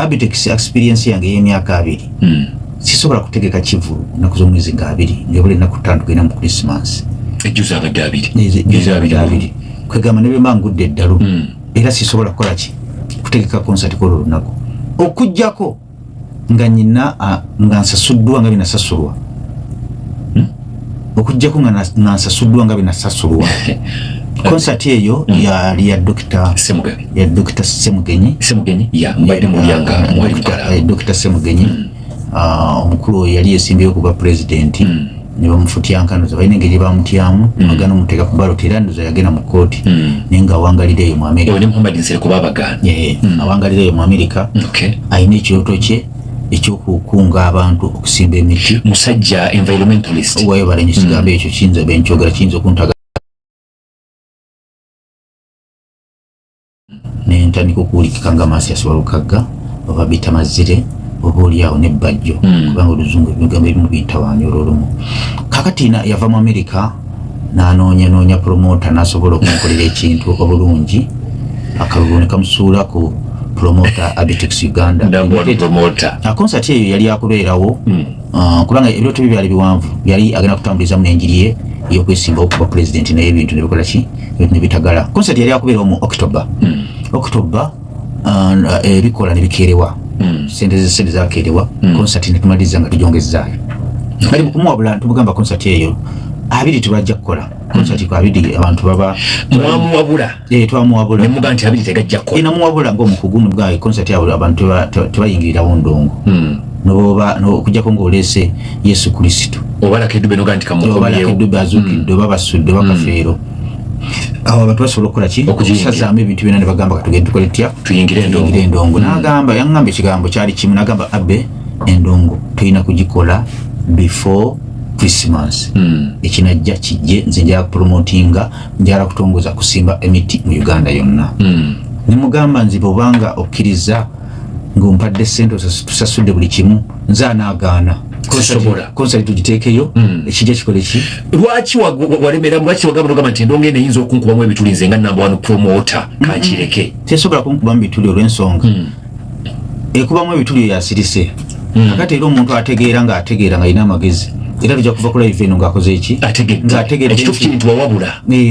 Abitex experience yange y'emyaka 2 sisobola kutegeka Kivulu naku z'omwezi nga 2 ngebule naku 5 gena mu Christmas ejuza nga 2 kwegamba ne bemangudde eddalu era sisobola kukola ki kutegeka concert ko lunaku okujjako nga nyina nga nsasuddwa nga binasasulwa okujjako nga nsasuddwa nga binasasulwa concert eyo ya Dr. Semugenyi ya mbadde mu byanga mwali mukala Dr. Semugenyi omukulu yali yesimbiyo kuba president ne bamufutya nkanoza balina engeri bamutyamu magana muteka ku ballot era ndoza yagenda mu kooti nenga awangalireyo mu America ne Muhammad Nsere kuba bagana awangalireyo mu America ayina ekyoto kye ekyokukunga abantu okusimba emiti musajja environmentalist wayo balenye kigambo ekyo kiyinza benkyogera kiyinza okuntaga n'entandika okuwulikika nga Maasi yasobola okagga oba bita mazire oba oliawo nebbajjo kubanga oluzungu ebigambo ebimu bintawaanya olwolumu kakati yava mu America n'anoonya promota n'asobola okumukolera ekintu obulungi akalulu ne kamusuula ku promota Abitex Uganda concert eyo yali akubeerawo kubanga ebirooto bye byali biwanvu yali agenda kutambuliza mu enjiri ye y'okwesimba okuba president naye ebintu nebikola ki ebintu nebitagala concert yali akubeerawo mu October ebikola nebikeerewa sente zakeerewa concert netumaliza nga tujongezaayo bali mukumuwabula tumugamba concert eyo 2 tubajja kukola concert kwa 2 abantu baba mwamuwabula twamuwabula ne muga nti 2 tegajja kukola inamuwabula ng'omukugumu bwa concert yabo abantu tebayingirirawo ndongo noba okujjako ng'olese Yesu Kristo obala kedube no ganti kamukomyewo obala kedube azukidde babasudde bakafeero awo abantu basobola okukola ki okusazaamu ebintu byonna ne bagamba katugende tukole tutya tuyingire endongo n'agamba yaŋŋamba ekigambo kyali kimu n'agamba abe endongo tulina kugikola before Christmas ekinajja kijje nze njala kupromotinga njala kutongoza kusimba emiti mu Uganda yonna ne mugamba nze bw'obanga okkiriza ng'ompadde ssente tusasudde buli kimu nze anaagaana concert tugiteekeyo ekijja kikole ki lwaki walemera lwaki wagamba nti endongo eno eyinza okunkubamu ebituli nze nga namba 1 promoter kankireke tesobola kunkubamu bituli olw'ensonga ekubamu ebituli yasirise kakati era omuntu ategeera nga alina amagezi era tujja kuva ku live eno ng'akoze eki ng'ategeera ekituufu kiri nti wawabula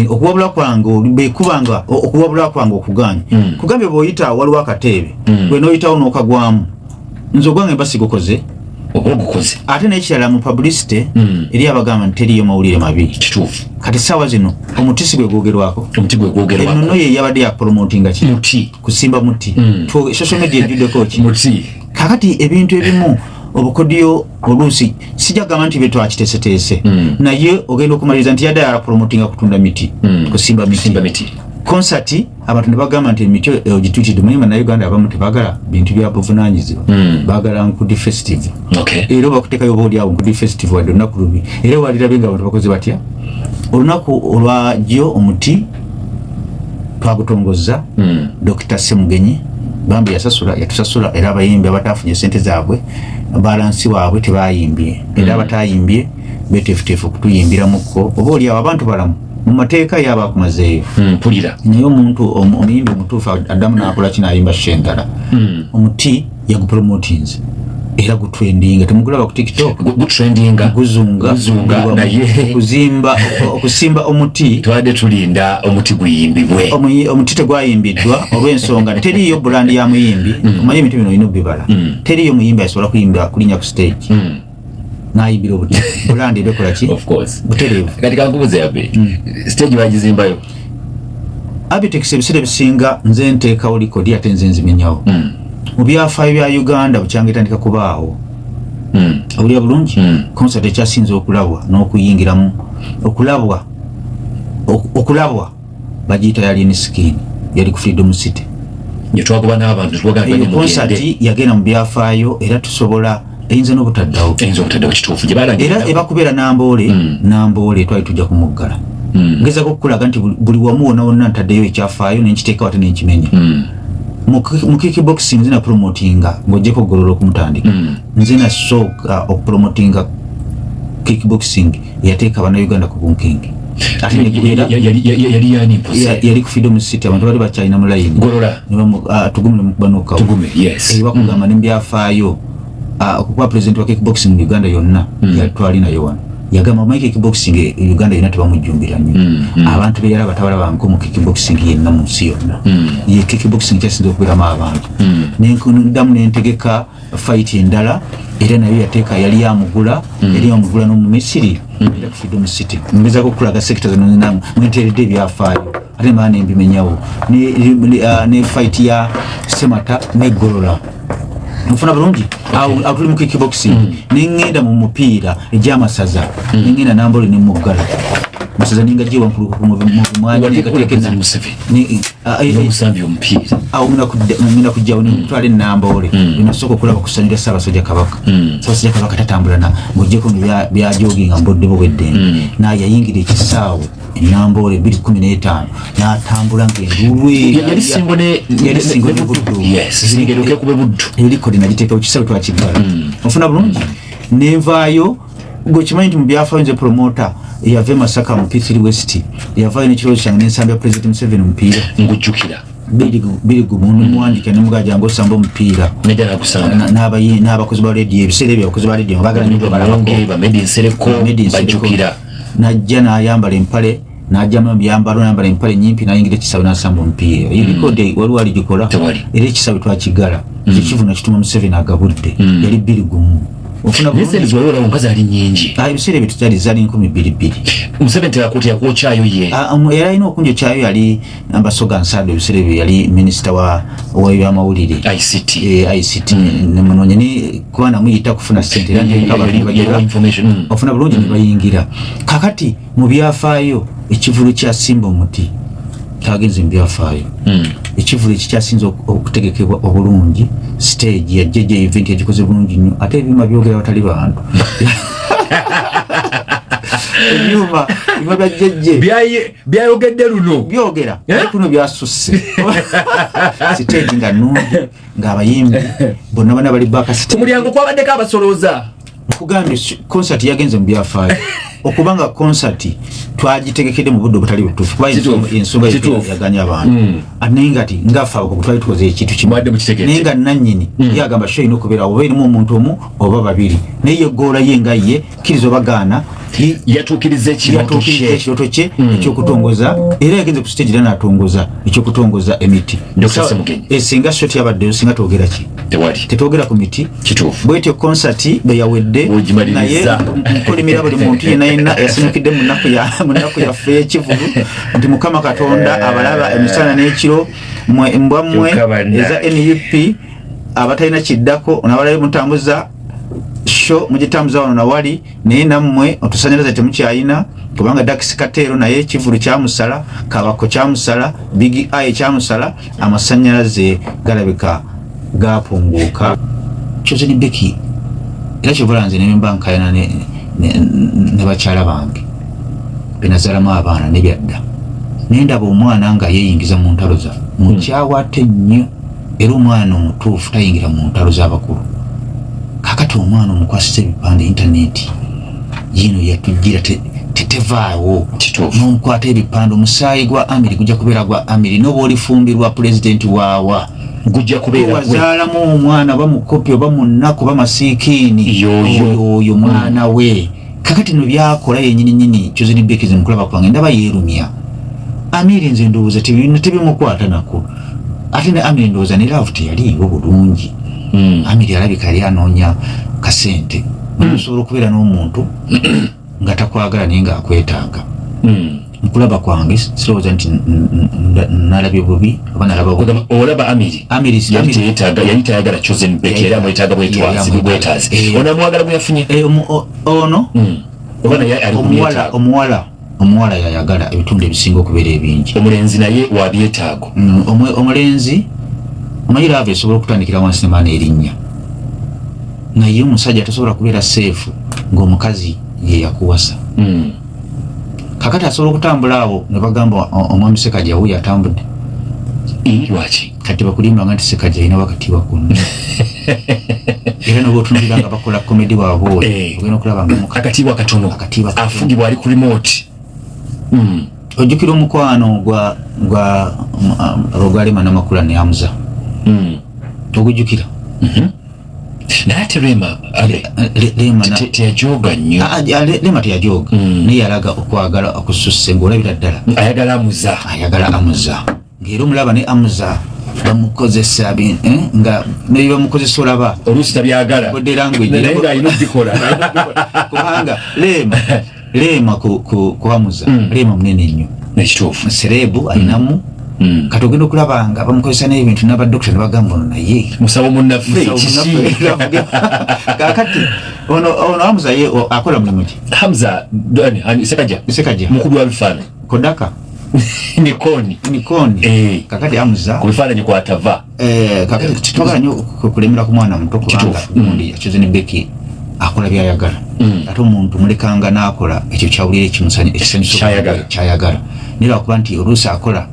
okuwabula kwange bekubanga okuwabula kwange okuganya kugambye bw'oyita waliwo akateebe gwe n'oyitawo n'okagwamu nze ogwange mba sigukoze ogukoze ate n'ekirala mu publicity eri abagamba nti teriyo mawulire mabi kituufu kati ssaawa zino omutisi gwe gwogerwako ennono ye yabadde yapromotinga ki kusimba muti social media ejjuddeko ki kakati ebintu ebimu obukodiyo oluusi sijja gamba nti betwakiteeseteese naye ogenda okumaliriza nti yadde promotinga kutunda miti kusimba miti concert abantu ne bagamba nti emiti ogituukidde munyuma na Uganda abamu tebagala bintu bya buvunaanyizibwa baagala nkudi festive era bakuteekayo obaoliawo nkudi festive wadde olunaku lubi era walirabe nga abantu bakoze batya olunaku olwajjo omuti twagutongozza Dr. Semugenyi bambi yatusasula era abayimbi abatafunye sente zaabwe balansi waabwe tebayimbye era abatayimbye betefutefu okutuyimbiramuko oba oliawo abantu balamu mu mateeka yaba akumazeeyo mpulira naye omuntu omuyimbi omutuufu addamu n'akola kinayimba shentala omuti yagupromotinze era gutrendinga temugulaba ku TikTok gutrendinga guzunga naye okusimba omuti twadde tulinda omuti guyimbibwe omuti tegwayimbiddwa olw'ensonga teriyo brand ya muyimbi omanyi ebintu bino olina obbibala teriyo muyimbi asobola kuyimba kulinnya ku stage nayimbira obuti brand ebekola ki butereevu kati kankubuze yabe stage bagizimbayo Abitex ebiseera ebisinga nze nteekawo likodi ate nze nzimenyawo mu byafaayo bya Uganda bukyange etandika kubaawo awulira bulungi concert ekyasinze okulabwa n'okuyingiramu okulabwa bagiyita yali skin yali ku Freedom City yetwagoba n'abantu twagamba concert yagenda mu byafaayo era tusobola eyinza n'obutaddawo kituufu gye balanga era ebakubeera namboole twali tujja kumuggala ngezako okukulaga nti buli wamu wonna wonna ntaddeyo ekyafaayo nenkiteeka wate nenkimenya mu kickboxing nzina promotinga ng'ojjeko ogolola okumutandika nzina sooka okupromotinga kickboxing eyateeka bannayuganda ku bunkingi ate negwera yali yani yali ku Freedom City abantu bali bakyalina mu line golola tugumule mu kubanoka tugume yes bakugamba n'ebyafaayo okuba president wa kickboxing mu Uganda yonna yatwali nayo wano yagamba mu kickboxing Uganda yonna tebamujjumbira nnyo abantu beyala batabala banko mu kickboxing yenna mu nsi yonna ye kickboxing kyasinze okubeeramu abantu nendamu nentegeka fight endala era nayo yateeka yali yamugula no mu Misiri era ku Freedom City ngezako okulaga sector zino namu mwenteredde ebyafaayo ate maana embimenyawo ne fight ya Semata ne Golola mfuna bulungi awo tuli mu kickboxing nengenda mu mupiira ejyamasaza nengenda nambole ne muggala masaza ninga jiwa mu mwanya gatekeza ni musambi omupiira awo ngina kujja ni twale nambole binasoko kulaba kusanira Ssaabasajja Kabaka Ssaabasajja Kabaka tatambula na ngojeko bya jogging ambodde bwedde na yayingira ekisaawo nambole 215 natambula ngendulwe yali singo ne buddu yes singeruke kube buddu elikodi nagiteeka ekisaawo twakigala mfuna bulungi nenvaayo gochimanyi mu byafaayo nze promoter yave Masaka mu P3 West yavayo n'ekirooto kyange n'ensamba ya President Museveni omupiira ngujjukira biri gumuntu muwandika ne mugaja ngo samba omupiira nejja nakusanga n'abakozi ba radio ebiseera ebyo abakozi ba radio bagala nnyo balabako Medinsereko bajjukira najja n'ayambala empale najja mu byambalo n'ayambala empale nyimpi n'ayingira ekisaawe n'asamba omupiira erikode waliwo aligikola era ekisaawe twakigala ekivuna kituma Museveni agabudde yali biri gumu Nesenizo wala onkaza ali nyingi. Ebisere bitu zali 1200. Museveni akoti yakwochayo ye. Era ino okunjo chayo yali Ambasoga Nsado ebisere bye yali minister wa amawulire. ICT. Nemunonye ni kwana muyita kufuna sente era nkaba information. Ofuna bulungi ne bayingira. Kakati mu byafaayo ekivulu kya Simba Omuti kagenze byafaayo. Ekivulu ekikyasinze okutegekebwa obulungi stage ya JJ event yagikoze bulungi nnyo ate ebyuma byogera batali bantu ebyuma bya JJ byayogedde luno byogera kuno byasusse stage nga nungi ng'abayimbi bonna bana bali baka stage mulyango kwabaddeko abasoloza kugambye concert yagenze mu byafaayo okubanga concert twagitegekedde mu budde butali butuufu kuba ensonga yaganya abantu anengati ngafa okutwali tukoze ekintu kimwadde nenga nannyini yagamba show ino kubeera oba erimu omuntu omu oba babiri naye gola yenga ye kirizo bagaana yatuukiriza ekirooto kye ekyokutongoza era yagenze ku stage era n'atongoza ekyokutongoza emiti esinga shoti yabaddeyo singa twogera ki tetwogera ku miti bwetyo concert bwe yawedde naye nkolimira buli muntu yenna yasimukidde mu nnaku yaffe y'ekivulu nti Mukama Katonda abalaba emisana n'ekiro mbwammwe eza NUP abatalina kiddako nabalabe mutambuza show mugitambuza wano nawali naye nammwe otusanyalaza temukyayina kubanga Dax Katero naye ekivulu kyamusala Kabako kyamusala Big Eye kyamusala amasanyalaze galabika gapunguuka kyozeni beki era kyovalanze nembanka yana ne bakyala bange benazalamu abaana nebyadda nendaba omwana nga yeeyingiza mu ntalo zaffe mukyawaate nnyo era omwana omutuufu tayingira mu ntalo z'abakulu kakati omwana omukwasiza ebipande intaneti yino yatujjira tetevaawo n'omukwata ebipande omusaayi gwa Amiri gujja kubeera gwa Amiri n'oba olifumbirwa pulezidenti waawa gujja kubeera wazaalamu omwana bamukopi oba munnaku bamasiikiini oyo mwana we kakati no byakola yennyini kyozini bekizi mukulaba kwange ndaba yeerumya Amiri nze ndowooza tebimukwata nako ate ne Amiri ndowooza ne laavu teyaliiwo bulungi Amiri alabika yali anoonya kasente osobola okubeera n'omuntu nga takwagala naye ng'akwetaaga nkulaba kwange sirowooza nti nalabye bubi oba nalaba bubi olaba Amiri yali tayagala Chosen Beki era amwetaaga bwetaazi ono amwagala bwe yafunye ono omuwala yayagala ebitundu ebisinga okubeera ebingi omulenzi naye wabyetaago omulenzi omanyi laava esobola okutandikira wansi nemaana erinnya naye omusajja tasobola kubeera seefu ng'omukazi ye yakuwasa kakati asobola okutambula awo ne bagamba omwami Sekajja wuyo atambudde lwaki kati bakulimbanga nti Sekajja alina wakatiibwa konna era noba otunulira nga bakola komedi waabwe ogenda okulaba nga akatiibwa katono afugibwa ali ku remote ojjukira omukwano gwa Rogalema n'amakula ne Hamza ogujjukira naate Rema teyajoga nnyo Rema teyajoga naye yalaga okwagala okususse ng'olabira ddala ayagala Amuza ng'era omulaba ne Amuza bamukozesa nga naye bamukozesa olaba oluusi tabyagala body language naye ng'alina obbikola kubanga Rema ku Amuza Rema munene nnyo nekituufu serebu alinamu kati ogenda okulaba nga bamukozesa n'ebintu n'abadokita ne bagamba ono naye musabo munnaffe kakati ono Amuza ye akola mulimu ki Hamza Sekajja mukulu wa bifaananyi Kodaka Nikoni kakati Amuza ku bifaananyi kwatava kakati kitwagala nnyo kulemera ku mwana muto kubanga gundi yakize ne Becky akola byayagala ate omuntu mulekanga n'akola ekyo kyawulira kyayagala naye lwakuba nti oluusi akola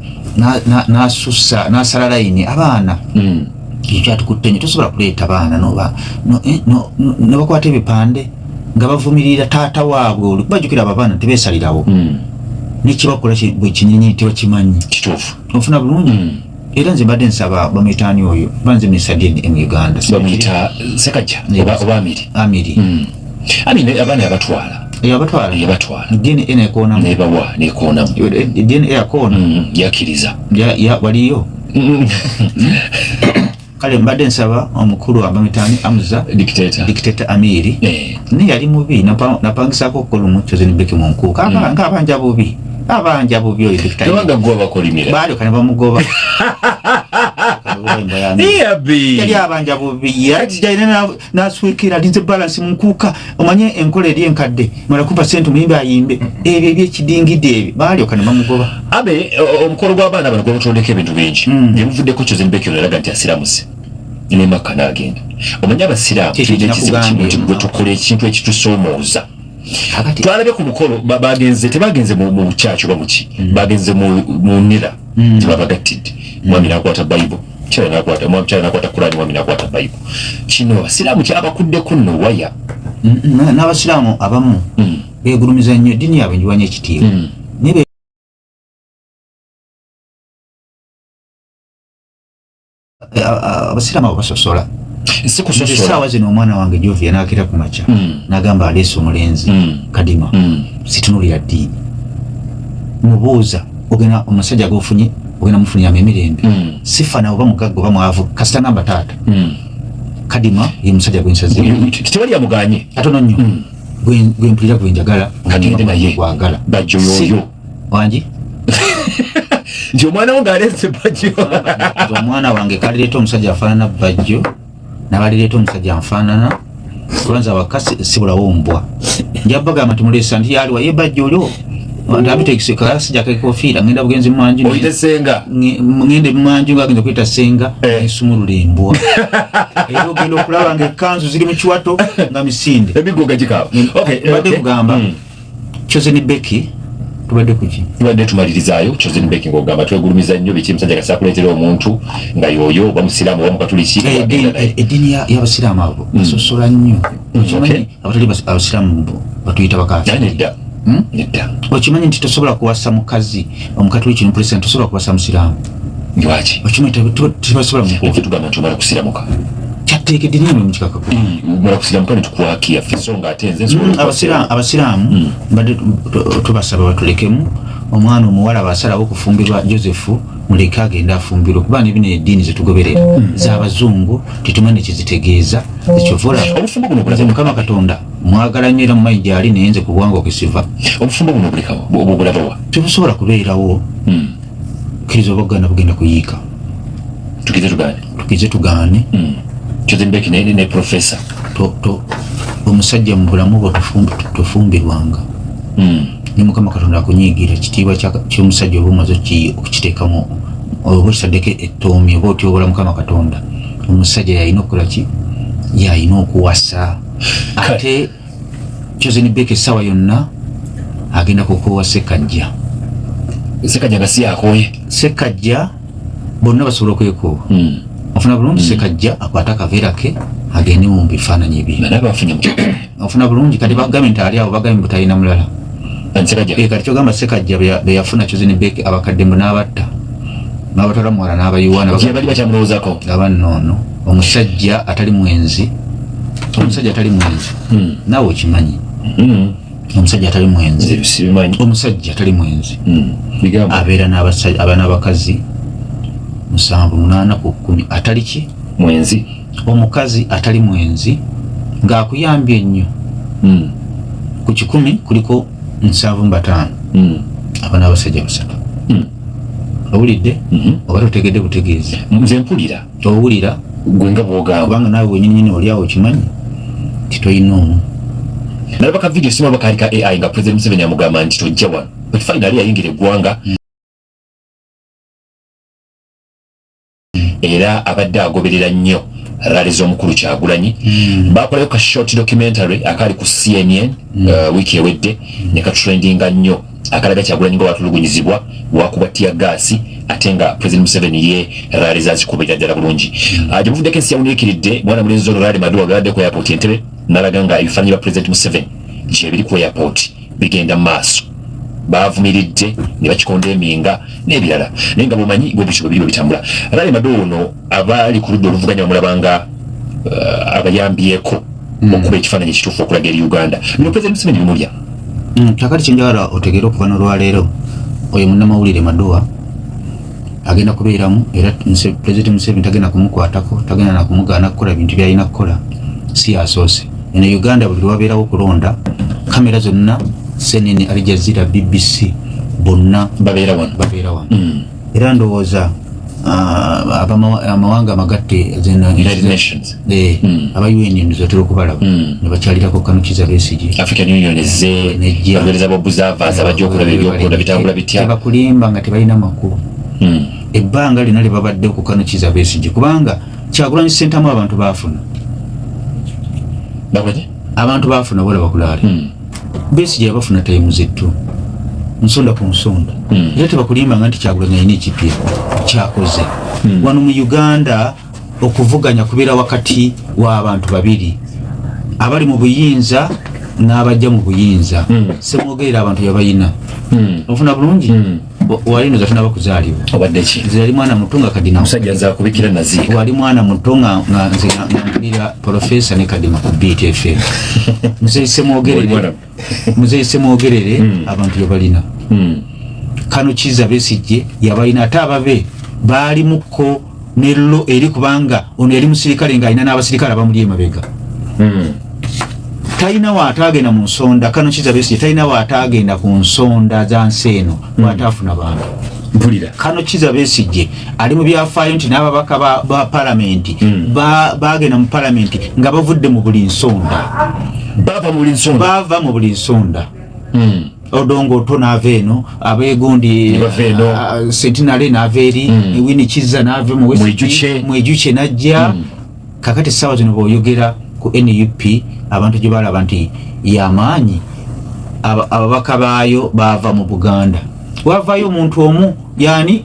n'asussa n'asala layini abaana ekyo kyatukutte nnyo tosobola kuleeta baana ne bakwata ebipande nga bavumirira taata waabwe bajjukira abo abaana tebeesalirawo nekibakola bwe kinyinyi tebakimanyi kituufu ofuna bulungi era nze mbadde nsaba bamuyitaani oyo banze minisadi mu Uganda bamuyita Sekajja oba Amiri abaana yabatwala DNA ekoonamu nekoonamu DNA yakoona yakkiriza waliyo kale mbadde nsaba omukulu abamuyitaani Amuza dictator Amiri naye yali mubi napangisaako okukola omukyozi ne Becky mu nkuuka abanja bubi oyo tewanga gwe bakolimira balyoka ne bamugoba yali abanja bubi yajjaina naswekera alinze balance mu nkuuka omanye enkola eri enkadde mala kupa sente muyimbe ayimbe ebyo ebyekidingidde ebyo balyoka ne bamugoba omukolo gw'abaana bano gwabutondeka ebintu bingi byemuvuddeko kyozi ne Becky olaga nti asiramuse ne Makka n'agenda omanye abasiraamu gwe tukola ekintu ekitusoomooza twalabye ku mukolo tebagenze mu bukyaki oba muki bagenze mu nira tebabagattidde mwami nakwata Bible mukyala nakwata Kurani mwami nakwata Bible kino abasiraamu kyabakuddeko nno waya n'abasiraamu abamu beegulumiza nnyo eddiini yaabwe njiwanya ekitiibwa abasiraamu abo basosola essaawa zino omwana wange Jovia n'akira ku makya n'agamba aleese omulenzi Kadima situnulira ddiini mubuuza ogenda omusajja g'ofunye ogenda mufunyamu emirembe sifana oba mugagga oba mwavu kasita ngamba taata Kadima ye musajja gwensazeewo tewali amuganye atono nnyo gwempulira gwenjagala agende naye gwagala Bajjo yoyo wangi nti omwana wo ng'aleese Bajjo omwana wange kalireeta omusajja afaanana Bajjo nabalireeta omusajja nfaanana kubanza wakasi sibulawo mbwa njabagamba nti muleesa nti yaliwa ye Bajjo olyo ndabitekise kasijja kekofiira ngenda bugenzi mwanju oyite senga ngende mwanju ngagenda kuyita senga esumulula embwa era ogenda okulaba nga ekkanzu ziri mu kiwato nga misinde ebigoga gikaaba badde kugamba Kyozi ne Becky tubadde kuki tubadde tumalirizayo Kyozi ne Becky ng'ogamba twegulumiza nnyo biki musajja kasa kuleetera omuntu nga yoyo oba musiraamu oba mukatuliki eddiini y'abasiraamu abo basosola nnyo okimanyi abatali abasiraamu batuyita bakaafi nedda okimanyi nti tosobola kuwasa mukazi omukatuliki nomupresident tosobola kuwasa musiraamu lwaki okimanyi tebasobola mukufe tugamba nti omala kusiramuka kyatteeka eddiini yamwe mukikakaku omala kusiramuka ne tukuwakiya ffe so nga ate nze abasiraamu mbadde tubasaba batulekemu omwana omuwala basalawo okufumbirwa Josefu muleke agenda afumbirwa kuba ne bino eddiini zetugoberera z'abazungu tetumanyi kizitegeeza ekyovola nze Mukama Katonda mwagala nnyo era mu mayi gyali naye nze ku bwange okisiva obufumbo buno obulabawa tebusobola kubeerawo kkiriza oba oganda bugenda kuyiika tukize tugaane Kyozi ne Becky ne profesa omusajja mu bulamu bwe tofumbirwanga ne Mukama Katonda akunyiigira ekitiibwa ky'omusajja oba omaze okukiteekamu oba okitaddeko ettoomi oba otyobola Mukama Katonda omusajja yalina okukola ki yalina okuwasa ate Kyozi ne Becky essaawa yonna agenda kukoowa Sekajja nga si yakooye Sekajja bonna basobola okwekoowa ofuna bulungi Sekajja akwata akaveera ke agende mu bifaananyi ebyo nabafunye ofuna bulungi kati bagambye nti ali awo bagambye butalina mulala Ansekajja kati kyogamba Ssekajja be yafuna Chosen Beki abakadde mu n'abatta n'abatwala muwala n'abayiwaana bali bakyamulowoozako abanoono omusajja atali mwenzi naawe okimanyi omusajja atali mwenzi abeera n'abakazi 7-8 ku 10 atali ki mwenzi omukazi atali mwenzi ng'akuyambye ennyo ku 10 kuliko 7-5 aba n'abasajja 3 owulidde oba totegedde butegeezi nze mpulira owulira gwe nga bw'ogamba kubanga naawe wenyininyini oli awo okimanyi titoyina omu nalaba ka video sima bakalika AI nga President Museveni amugamba nti tojja wano but finally yayingira eggwanga era abadde agoberera nnyo rali z'omukulu Kyagulanyi bakolayo ka short documentary akali ku CNN wiki ewedde ne katrendinga nnyo akalaga Kyagulanyi nga watulugunyizibwa wakuba tia gasi ate nga President Museveni ye rali zazikubira ddala bulungi agimuvuddeko ensi yawuniikiridde mwana mulenzi ono Rali Madu agadde ku airport Entebbe nalaga nga ebifaananyi bya President Museveni gye biri ku airport bigenda mu maaso bavumiridde ne bakikonda eminga n'ebirala naye nga bwomanyi bwebityo bwe biri bitambula Rali Madu ono abali ku ludda oluvuganya bamulabanga abayambyeko okuba ekifaananyi ekituufu okulaga eri Uganda bino President Museveni bimulya kakati kyenjagala otegeera okuva n'olwaleero oyo munnamawulire Madowa agenda kubeeramu era President Museveni tagenda kumukwatako tagenda na kumugaana kukola bintu byalina kukola si asoose eno Uganda buli lwabeerawo okulonda kamera zonna CNN, Al Jazeera, BBC bonna babeera wano era ndowooza amawanga amagatte United Nations aba UN nzotera okubalaba ne bakyalirako Kanukiza Besigye African Union ezze bagereza bobuzavaza bajja okulaba ebyokulonda bitambula bitya tebakulimba nga tebalina makulu ebbanga lina libabadde ku Kanukiza Besigye kubanga Kyagulanyi Ssentamu abantu baafuna abantu baafuna bola bakulaale Besigye yabafuna tayimu zettu nsonda ku nsonda era tebakulimba nga nti Kyagulanyi alina ekipya kyakoze wano mu Uganda okuvuganya kubeera wakati w'abantu babiri abali mu buyinza n'abajja mu buyinza semwogerera abantu yabayina ofuna bulungi wali noza tunaba kuzaalibwa obadde ki nze yali mwana muto nga Kadima musajja aza kubikira naziika wali mwana muto nga nze nambulira Profesa ne Kadima ku BTFM muzeyi semwogerere abantu yabalina Kanukiza Besigye yabalina ate ababe baali mukko nello eri kubanga ono yali musirikale ng'alina n'abasirikale abamuli emabega talina waatagenda mu nsonda Kanukiza Besigye talina waatagenda ku nsonda za nsi eno waataafuna bantu mpulira Kanukiza Besigye ali mu byafaayo nti n'ababaka ba palamenti bagenda mu palamenti nga bavudde mu buli nsonda bava mu buli nsonda Odongo to naave eno abegundi Sentinel naave eri Winnie Kiza naave mu Mwejuche najja kakati sawa zino boyogera ku NUP abantu gye balaba nti yamaanyi ababaka baayo bava mu Buganda wavayo omuntu omu yani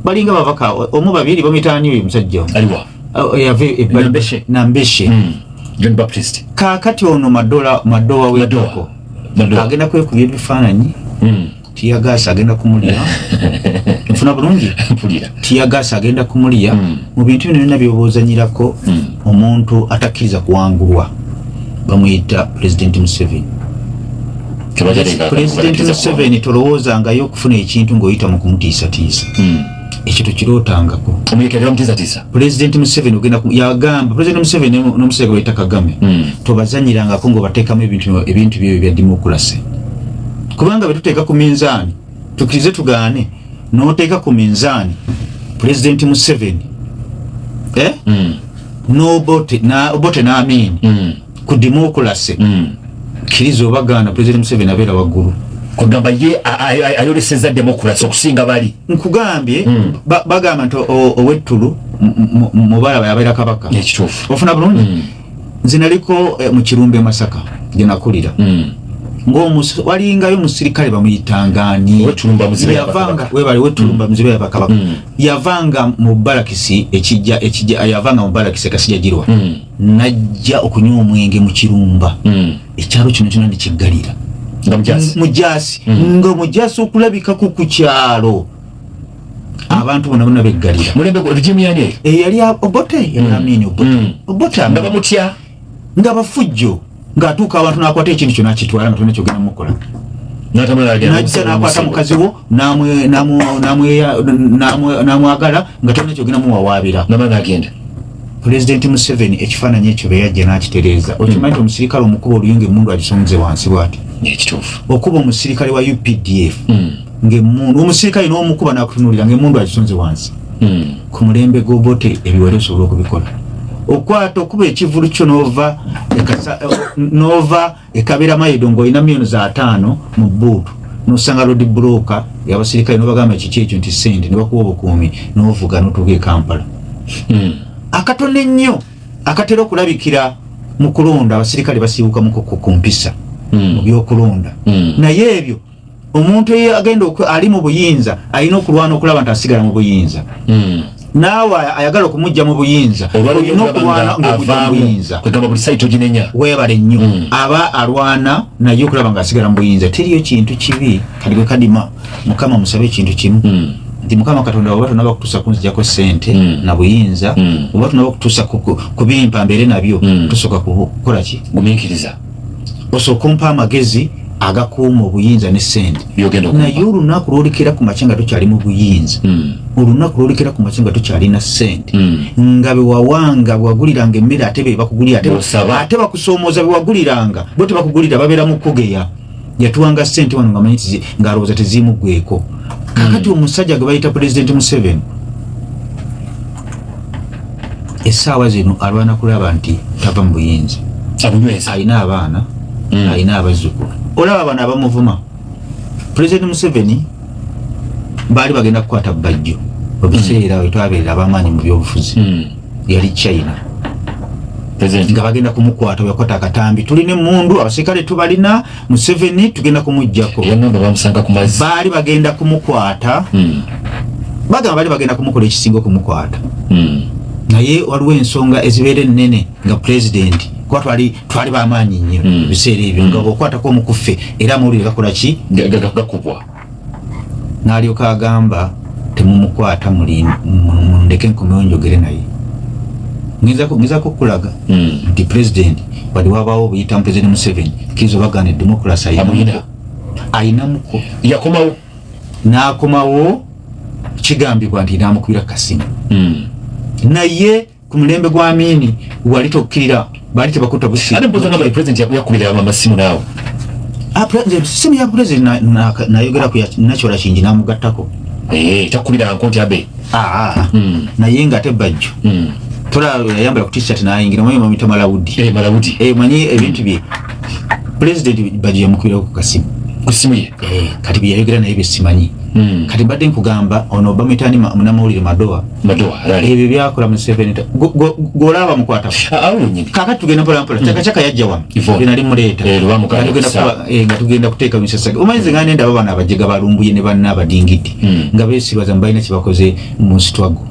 balinga babaka omu babiri bamitaanyi uyu musajja aliwa yave Nambeshe John Baptist kakati ono Madowa wetoko agenda kwekubya ebifaananyi tiyagasa agenda kumulya nfuna bulungi tiyagasa agenda kumulya mu bintu bino byonna byobozanyirako omuntu atakkiriza kuwangulwa bamuyita President Museveni President Museveni tolowoozangayo okufuna ekintu ng'oyita mu kumutiisatiisa ekyo tokirootangako President Museveni ogenda yagamba President Museveni n'omusajja bayita Kagame tobazanyirangako ng'obateekamu ebintu byo bya demokrasi kubanga betuteeka ku minzaani tukirize tugaane n'oteeka ku minzaani President Museveni n'obote n'Amin ku demokrasi kiriza obagaana President Museveni abeera waggulu kugamba ye ayoleseza demokrasi okusinga bali nkugambye bagamba nti owettulu mubalaba yabeera kabaka ekituufu ofuna bulungi nze naliko mu Kirumbe Masaka gye nakulira walingayo omusirikale bamuyitangani Wettulumba Muzibe Kabaka yavanga mu barakisi yavanga mu barakisi Kasijja Jirwa najja okunywa omwenge mu Kirumba ekyalo kino kyonna nekiggalira mujasi ngo mujasi okulabika ku kukyalo abantu bona beggalira mulembe regime yani yali Obote yamini Obote nga bamutya nga bafujjo ngatuuka abantu nakwata ekintu kyonna kitwala nga tone kyogenda mukola nakwata mukazi wo namwagala nga tone kyogenda muwawaabira namagenda President Museveni ekifaananyi ekyo beyajja n'akitereeza okimanyi nti omusirikale omukuba oluyunga emundu agisonze wansi bwati ekituufu okuba omusirikale wa UPDF ng'emundu omusirikale n'omukuba n'akutunuulira ng'emundu agisonze wansi ku mulembe gw'Obote ebiwali osobola okubikola okwata okuba ekivulu kyo nova ekabera mayido ng'olina miliyoni za 5 mu bbuutu n'osanga road broker y'abasirikale n'obagamba kiki ekyo nti sente ne bakuwa obukuumi n'ovuga n'otuuka e Kampala akatone nnyo akatera okulabikira mu kulonda abasirikale basiibuka mu kumpisa mu by'okulonda naye ebyo omuntu agenda ali mu buyinza alina okulwana okulaba nti asigala mu buyinza naawe ayagala okumujja mu buyinza olina okulwana ng'okujja mu buyinza kwegamba buli sayito ginenya weebale nnyo aba alwana naye okulaba ng'asigala mu buyinza teriyo kintu kibi kali gwe kadima Mukama musabe ekintu kimu nti Mukama Katonda oba tonaba kutuusa kunzijjako ssente na buyinza oba tonaba kutuusa kubimpa mbeere nabyo tusooka kukola ki gumiikiriza osooka ompa amagezi agakuuma obuyinza ne ssente naye olunaku lwolekera ku makya nga tokyali mu buyinza olunaku lwolekera ku makya nga tokyalina ssente nga bewawanga bwewaguliranga emmere ate bebakugulira ate bakusoomooza bewaguliranga bo tebakugulira babeera mu kugeya yatuwanga ssente wano nga manyi ng'alowooza teziimuggweko kakati omusajja gwe bayita President Museveni essaawa zino alwana kulaba nti tava mu buyinza alina abaana alina abazzukulu olaba bano abamuvuma President Museveni baali bagenda kukwata Bajjo obiseera wetwabeerera abamaanyi mu byobufuzi yali China nga bagenda kumukwata yakwata akatambi tulina emmundu abasirikale tubalina Museveni tugenda kumuggyako baali bagenda kumukwata bagamba baali bagenda kumukola ekisinga okumukwata naye waliwo ensonga ezibeera ennene nga pulezidenti kuba twali bamaanyi nnyo biseera ebyo nga okwatako omukuffe era amawulire gakola ki gakubwa n'alyoka agamba temumukwata mundeke nkomewo njogere naye ngiza kukulaga nti pulezidenti bali wabaawo buyitamu President Museveni kizo bagana demokrasi ayinamuko yakomawo n'akomawo kigambibwa nti namukubira kasimu naye ku mulembe gwa Amini wali tokkirira bali tebakuta busi ate mpoza ngamba president yakubira amasimu naawe simu ya president nayogera ku nachola kingi namugattako takubira nkonti abe naye nga te Bajjo tola yayambala ku t-shirt nayingira mwe mamita Malawudi manyi ebintu bye president Bajjo yamukubira ku kasimu kusimu ye kati byayogera naye bisimanyi kati badde nkugamba ono bamitani munamawulire madoa ebyo byakola Museveni golaba mukwata kakati tugenda mpolampola chakachaka yajja wano nali muleeta nga tugenda kuteeka misasage omanyize nga nenda babana abajega balumbuye ne banna abadingiti nga beesibaza mbalina kyebakoze mu nsitwago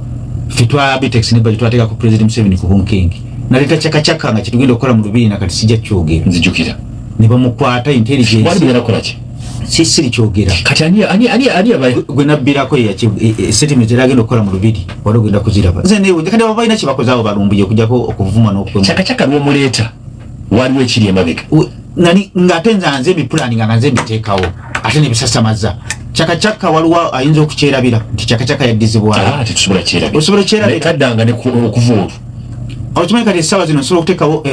fitwa Bitex ne Bajjo twateeka ku President Museveni ku Bunkengi naleeta chakachaka nga kitugenda okukola mu Lubiri nakati sijja kyogera nzijukira ne bamukwata intelligence wali birakola ki siri kyogera kati ani abaye gwe nabbirako settlement eragenda okukola mu Lubiri wali ogenda kuziraba kati abo balina kyebakoze abo balumbuye okujjako okuvuma chakachaka lwomuleeta waliwo ekiri emabega ng'ate nze ebipulani nga nze mbiteekawo ate nebisasamaza chakachaka waliwo ayinza okukyerabira nti chakachaka yaddizibwayo osobola kyerabira kaddanga okuvuulu okimanyi kati essaawa zino nsobola okuteekawo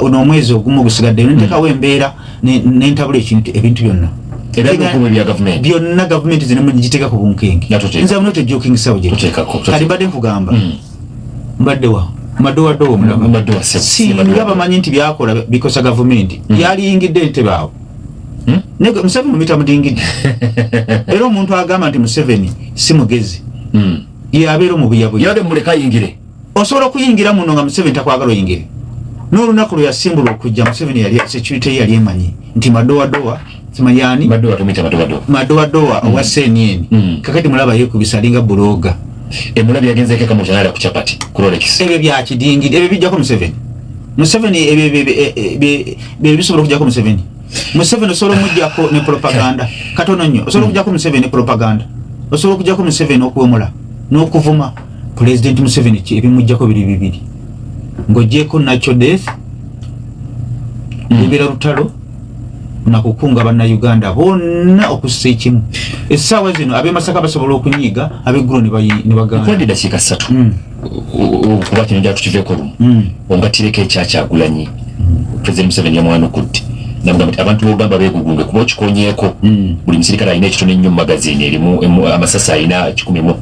n'omwezi ogumu ogusigaddeyo nteekawo embeera nentabula ebintu byonna byonna gavumenti zinemu nigiteeka ku Bunkengi nze muno tejoking sawo gye kati mbadde nkugamba mbaddewa madowadowa singa bamanyi nti byakola bikosa gavumenti yaliyingidde ntebe awo Museveni mumita mudingidde era omuntu agamba nti Museveni si mugezi yabeera omubuyabuya osobola okuyingira muno nga Museveni takwagala oyingire n'olunaku lwe yasimbula okujja Museveni yali security yali emanyi nti madowadowa simayani madowadowa owa CNN kakati mulaba yekubisa alinga buloga emulabi yagenzeeko kamujanala ku chapati ku Rolex ebyo byakidingidde ebyo bijjako Museveni ebyo bisobola okujjako Museveni Museveni osobola omuggyako ne propaganda katono nnyo osobola okuggyako Museveni ne propaganda osobola okuggyako Museveni okuwemula n'okuvuma President Museveni ebimuggyako bibiri ng'oggyeko natural death bibira lutalo nakukunga bannayuganda bonna okussa ekimu essaawa zino ab'Masaka basobola okunyiiga ab'eggulu ne bagamba kwandi dakiika 3 okuba kino njala tukiveeko lumu ongatireko ekyakyagulanyi President Museveni yamwanukudde namugamba nti abantu b'Uganda beegugunge kuba okikonyeeko buli musirikale alina ekitono ennyo mu magazini erimu amasasi alina 1,000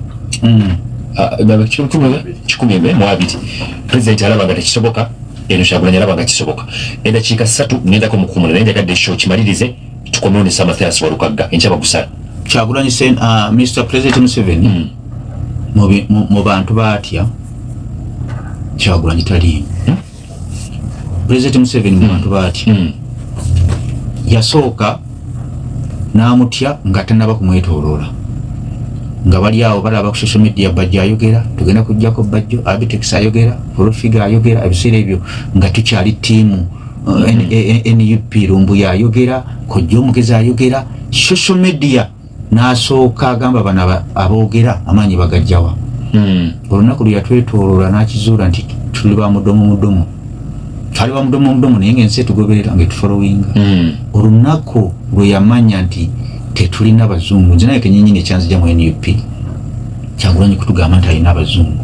President alaba nga tekisoboka eno Kyagulanyi alaba nga kisoboka endakiika 3 ngendako mukumula naye njagadde show kimalirize tukomewo ne Samathayas Walukagga enkya bagusala Kyagulanyi Mr. President Museveni mu bantu baatya Kyagulanyi tali President Museveni mu bantu baatya yasooka n'amutya nga tannaba kumwetooloola nga bali awo balaba ku social media Bajjo ayogera tugenda kujjako Bajjo Abitex ayogera Profiga ayogera ebiseera ebyo nga tukyali ttiimu NUP Lumbuya ayogera Kojja Omugezi ayogera social media n'asooka agamba bano aboogera amaanyi bagajjawa olunaku lwe yatwetooloola n'akizuula nti tuli ba mudomo twali ba mudomo naye ng'ensi etugoberera ng'etufolowinga olunaku lwe yamanya nti tetulina bazungu nze naye kenyini ekyanzija mu NUP Kyagulanyi kutugamba nti alina abazungu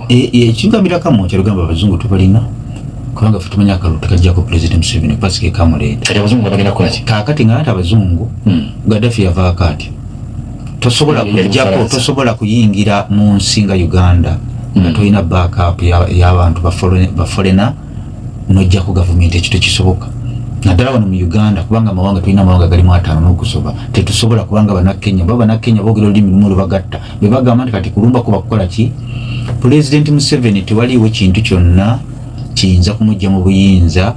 ekigambira kamu kyalugamba abazungu tubalina kubanga ffe tumanya akalulu tekajjako President Museveni pasike kamuleeta kaakati nga nti abazungu Gaddafi yavaako ati tosobola kuyingira mu nsi nga Uganda nga tolina backup y'abantu bafolena n'ojja ku gavumenti ekyo tekisoboka naddala wano mu Uganda kubanga amawanga tulina amawanga galimu 5 n'okusoba tetusobola kubanga Bannakenya boogera olulimi lumu lubagatta be bagamba nti kati kulumba kuba kukola ki President Museveni tewaliiwo kintu kyonna kiyinza kumujja mu buyinza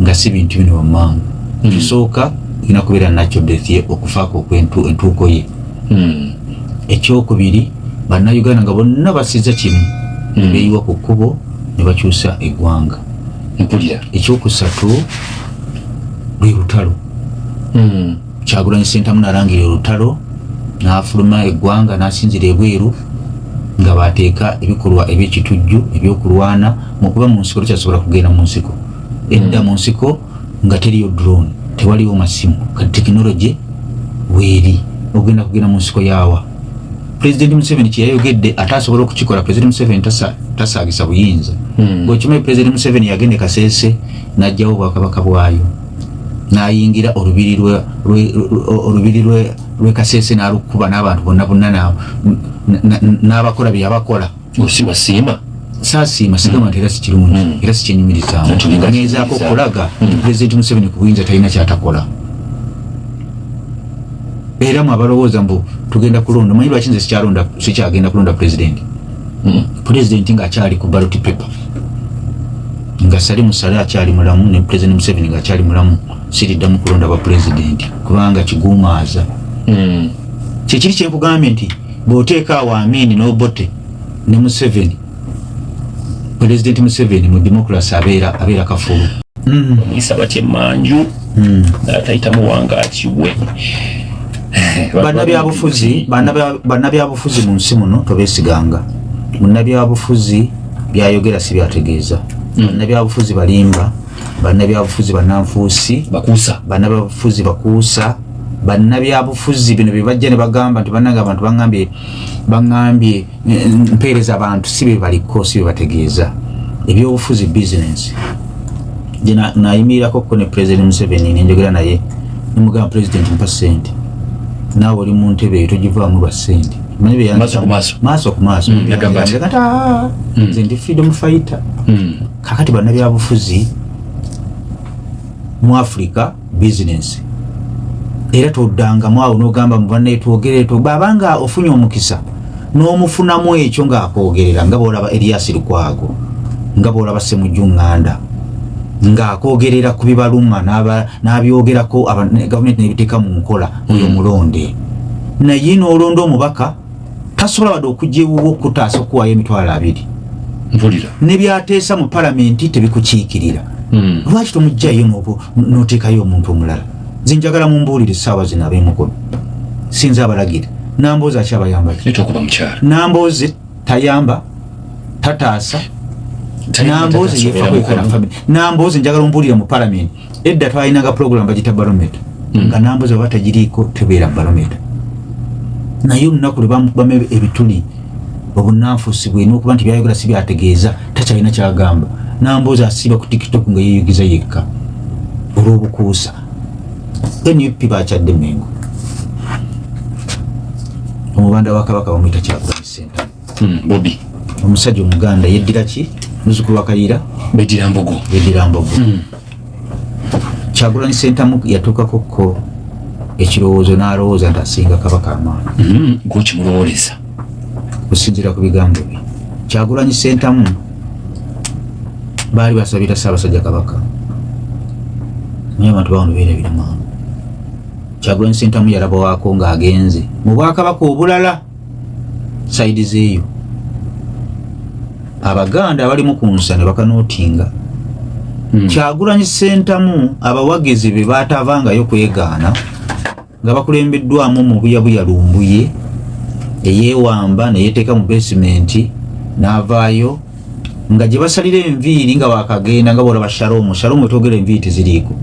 nga si bintu bino wammanga kisooka olina kubeera natural death ye okufaako entuuko ye ekyokubiri Bannayuganda nga bonna basiza kimu beeyiwa ku kkubo ne bakyusa eggwanga ekyokusatu lwe lutalo Kyagulanyi Ssentamu n'alangira olutalo n'afuluma eggwanga n'asinzira ebweru nga bateeka ebikolwa eby'ekitujju ebyokulwana mu kuba mu nsiko tukyasobola kugenda mu nsiko edda mu nsiko nga teriyo drone tewaliwo masimu kati tekinologi weeri ogenda kugenda mu nsiko yaawa President Museveni kyeyayogedde ate asobola okukikola President Museveni tasaagisa buyinza ng'okimanyi President Museveni yagenda Kasese n'ajjawo obwakabaka bwayo n'ayingira olubiri lwe Kasese n'alukuba n'abantu bonna n'abakola bye yabakola osiima saasiima sigamba nti era si kirungi era si kyenyumirizaamu agezaako okulaga President Museveni ku buyinza talina kyatakola era mu abalowooza mbu tugenda kulonda manyi lwaki nze sikyagenda kulonda President ng'akyali ku ballot paper nga Sali Musale akyali mulamu ne President Museveni ng'akyali mulamu siriddamu kulonda ba President kubanga kiguumaaza kyekiri kyenkugambye nti bw'oteeka awo Amini n'Obote ne Museveni President Museveni mu democracy abeera kafulu omuyisa batya emmanju n'atayitamu wangakiwe bannabyabufuzi mu nsi muno tobeesiganga munnabyabufuzi byayogera si byategeeza bannabyabufuzi balimba bannabyabufuzi bannanfuusi bannabyabufuzi bakuusa bannabyabufuzi bino bye bajja ne bagamba nti bannanga abantu baŋŋambye mpeereza abantu si be baliko si be bategeeza ebyobufuzi business gye nayimirirako ko ne President Museveni nenjogera naye nimugamba President mpa ssente naawe oli mu ntebe eyo togivaamu lwa ssente maaso ku maaso nze ndi freedom fighter kakati bannabyabufuzi mu Africa business era toddangamu awo n'ogamba mu bannaye twogere babanga ofunye omukisa n'omufunamu ekyo ng'akoogerera nga boolaba Elias Lukwago nga boolaba Ssemujju Nganda ng'akoogerera ku bibaluma n'abyogerako gavumenti n'ebiteeka mu nkola oyo mulonde naye n'olonda omubaka tasobola wadde okujja ewuwo okutaasa okuwaayo emitwalo 2 ne byateesa mu palamenti tebikukiikirira lwaki tomujjayo n'oteekayo omuntu omulala zinjagala mumbuulire essaawa zino ab'emukono sinza abalagira Nambooze akyabayamba Nambooze tayamba tataasa Nambooze yefa kwekala family Nambooze njagala mbuulire mu parliament edda twalinaga program bagita barometer nga Nambooze baba tagiriiko tebeera barometer naye olunaku lwe bamukubamu ebituli obunanfuusi bwe n'okuba nti byayogera si byategeeza takyalina kyagamba Nambooze asiba ku TikTok nga yeeyugiza yekka olw'obukuusa NUP bakyadde Mengo omubanda wa Kabaka bamuyita Kyagulanyi Ssentamu Bobby omusajja omuganda yeddira ki muzzukulu wa Kalira Beddira Mbogo Kyagulanyi Ssentamu yatuukako ekirowoozo n'alowooza nti asinga Kabaka amaanyi gw'okimulowooleza okusinziira ku bigambo bye Kyagulanyi Ssentamu baali basabira Ssaabasajja Kabaka naye abantu bawano beerabira mangu Kyagulanyi Ssentamu yalabawaako ng'agenze mu Bwakabaka obulala sayidi zeeyo Abaganda abalimu ku nsa ne bakanootinga Kyagulanyi Ssentamu abawagizi be baatavangayo kwegaana nga bakulembeddwamu mu buyabuya Lumbuye eyeewamba neyeteeka mu basement n'avaayo nga gye basalira enviiri nga waakagenda nga bwolaba Shalomu etwogera enviiri teziriiko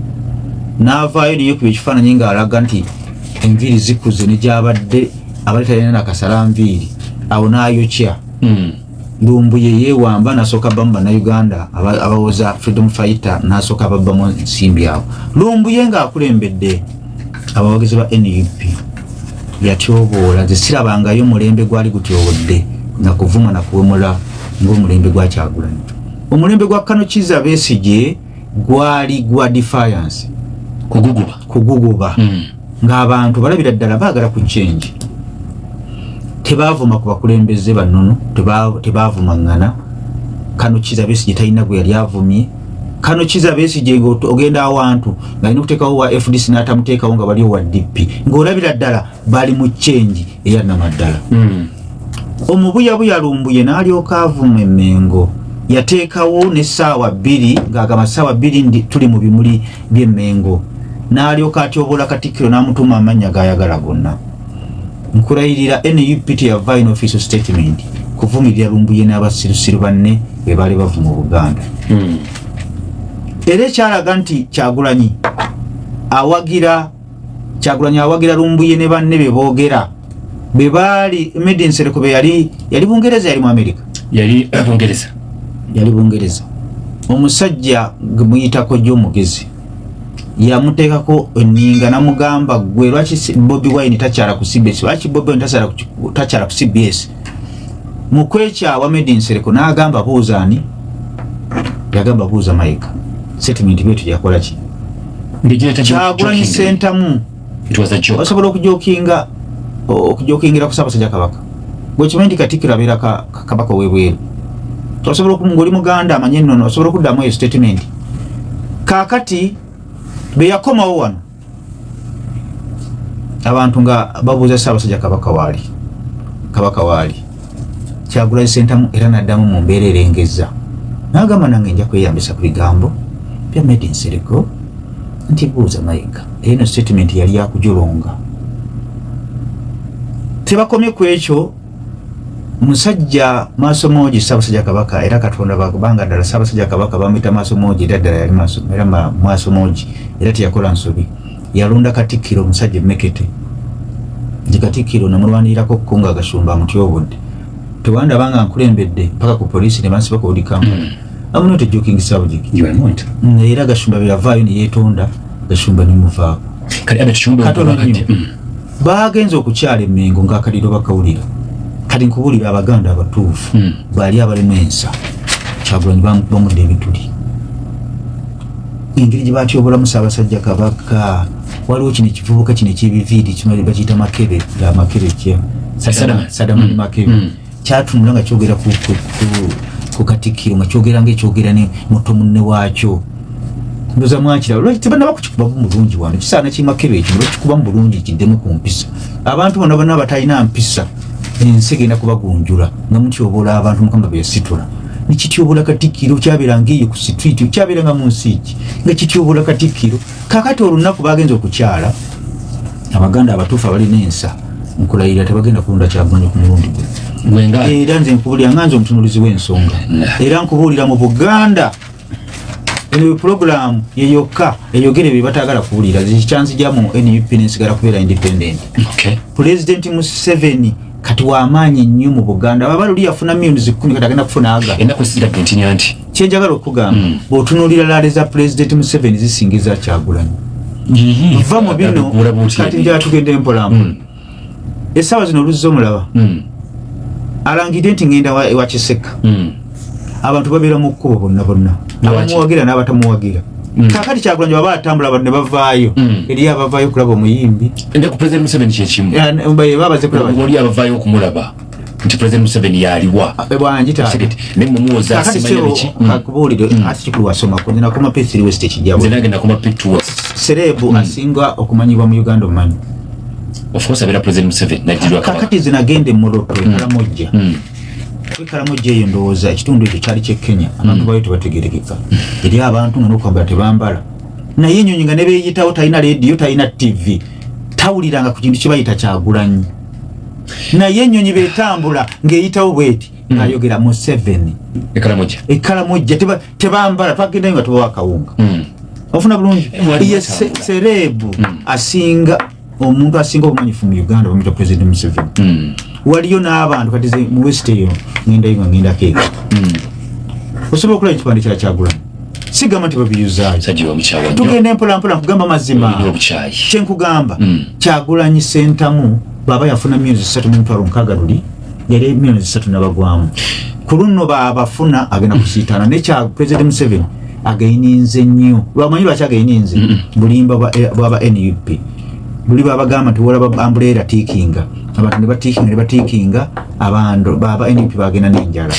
n'avaayo neyekuba ekifaananyi ng'alaga nti enviiri zikuze ne gy'abadde abali talina nakasala nviiri awo n'ayokya Lumbuye yeewamba n'asooka bbamu bannayuganda abawoza freedom fighter n'asooka babbamu nsimbi awo Lumbuye ng'akulembedde abawagizi ba NUP yatyoboola nze sirabangayo mulembe gwali gutyobodde nga kuvuma na kuwemula ng'omulembe gwa Kyagulanyi omulembe gwa Kano Kizza Besigye gwali gwa defiance kuguguba ng'abantu balabira ddala baagala ku change tebaavuma ku bakulembeze bannono tebaavuma ngana Kano Kizza Besigye talina gwe yali avumye Kano Kizza Besigye ogenda awantu ng'alina okuteekawo wa FDC n'atamuteekawo nga bali owa DP ng'olabira ddala bali mu change eya namaddala omubuyabuya Lumbuye n'alyoka avuma Mengo yateekawo n'essaawa 2 ng'agamba ssaawa 2 tuli mu bimuli by'e Mengo n'alyoka atyoboola Katikkiro n'amutuma amannya g'ayagala gonna nkulayirira NUP teyavaayo n'official statement kuvumirira Lumbuye n'abasirusiru banne be baali bavuma Buganda era ekyalaga nti Kyagulanyi awagira Lumbuye ne banne be boogera be baali Medin Sereko be yali Bungereza yali mu America yali Bungereza omusajja gemuyitako gy'omugezi yamuteekako enninga namugamba gwe lwaki Bobi Wine takyala ku CBS lwaki Bobi Wine takyala ku CBS mu kwekyawa Medin Sereko n'agamba buuzaani yagamba buuza Mike settlement bwetu yakola ki Kyagulanyi Ssentamu osobola okujokingira ku Ssaabasajja Kabaka bwekimanyi Katikkiro abeera Kabaka ow'ebweru osobola ng'oli Muganda amanye nnono osobola okuddamu eyo statement kaakati be yakomawo wano abantu nga babuuza Ssaabasajja Kabaka waali Kyagulanyi Ssentamu era n'addamu mu mbeera erengezza n'agamba nange nja kweyambisa ku bigambo bya Medin Sereko nti buuza Mayiga eno statement yali yakujulonga tebakomye ku ekyo musajja Maasomogi Ssaabasajja Kabaka era Katonda bakubanga ddala Ssaabasajja Kabaka bamuyita Maasomogi era ddala yali Maasomogi era teyakola nsobi yalonda Katikkiro omusajja Mekete nti Katikkiro namulwanirako kukunga Gashumba amutyobodde tewandabanga nkulembedde mpaka ku poliisi ne bansiba ku Odi Kampala I'm not a joking subject. You are not. Era Gashumba byavaayo ne yeetonda Gashumba ne muvaako baagenza okukyala Mengo ng'akaliro bakawulira kati nkubulira Abaganda abatuufu baali abalimu ensa Kyagulanyi bamudde ebituli engeri gye baatyobolamu Ssaabasajja Kabaka waliwo kino ekivubuka kino ekyebiviiri kimali bakiyita Makebe Sadamani Makebe kyatunula nga kyogera ku Katikkiro nga kyogera ng'ekyogera ne muto munne waakyo ndoza mwakira lwaki tebanaba kukikuba bulungi wano kisaana kimakebe ekyo lwakikuba mu bulungi kiddemu ku mpisa abantu bonna bonna batalina mpisa ensi egenda kubagunjula nga mutyoboola abantu Mukama be yasitula nikityobula Katikkiro kyaberanga eyo ku street kyaberanga mu nsiiki nga kityobula Katikkiro kakati olunaku bagenze okukyala abaganda abatuufu abalina ensa nkulayira tebagenda kulunda Kyagulanyi ku mulundi gwe era nze nkubulira nganze omutunulizi w'ensonga era nkubuulira mu Buganda eno program yeyokka eyogere bye batagala kuwulira zikyanzija mu NUP n'ensigala kubeera independent. President Museveni kati w'amaanyi nnyo mu Buganda ababaluli yafuna millions 10 kati agenda kufuna aga ennaku ziragenti nyanti kyenjagala okugamba bw'otunuulira laale za President Museveni zisingiza Kyagulanyi va mu bino kati njala tugende mpola essaawa zino oluzza omulaba alangidde nti ngenda wa Kiseka abantu babeera mu kkubo bonna abamuwagira n'abatamuwagira kakati Kyagulanyi baba atambula abantu ne bavaayo eri abavaayo kulaba omuyimbi ku President Museveni kyekimu babaze kulaba oli abavaayo okumulaba nti President Museveni yaliwa bwanjita nemuwoza simanyabiki kakubuulire ati kikulu wasomako nina koma P3 West ekijjabo nze nange nakoma P2 serebu asinga okumanyibwa mu Uganda omumanyi of course abera President Museveni najirwa kakati zinagende Morocco Karamojja Karamojja eyo ndowooza ekitundu ekyo kyali kye Kenya abantu bayo tebategerekeka eri abantu nga n'okwambala tebambala naye ennyonyi nga ne beeyitawo talina rediyo talina TV tawuliranga ku kintu kye bayita Kyagulanyi naye ennyonyi beetambula ng'eyitawo bweti ng'ayogera Museveni Karamojja tebambala twagendayo nga tubawa akawunga ofuna bulungi ye serebu asinga omuntu asinga obumanyifu mu Uganda bamuyita President Museveni waliyo n'abantu kati mu West eyo ngenda keeka osobola okulaba ekipande kya Kyagulanyi sigamba nti babiyuzaayo tugende mpolampola nkugamba mazima kyenkugamba Kyagulanyi sentamu baba yafuna millions 3.6 yali millions 3 nabagwamu ku luno babafuna agenda kusiitana ne kya President Museveni agayininze nnyo lwamanyi lwaki agayininze bulimba bwaba NUP buli babagamba nti wolaba ambulera tikinga abantu ne batikinga abantu baba NUP bagenda n'enjala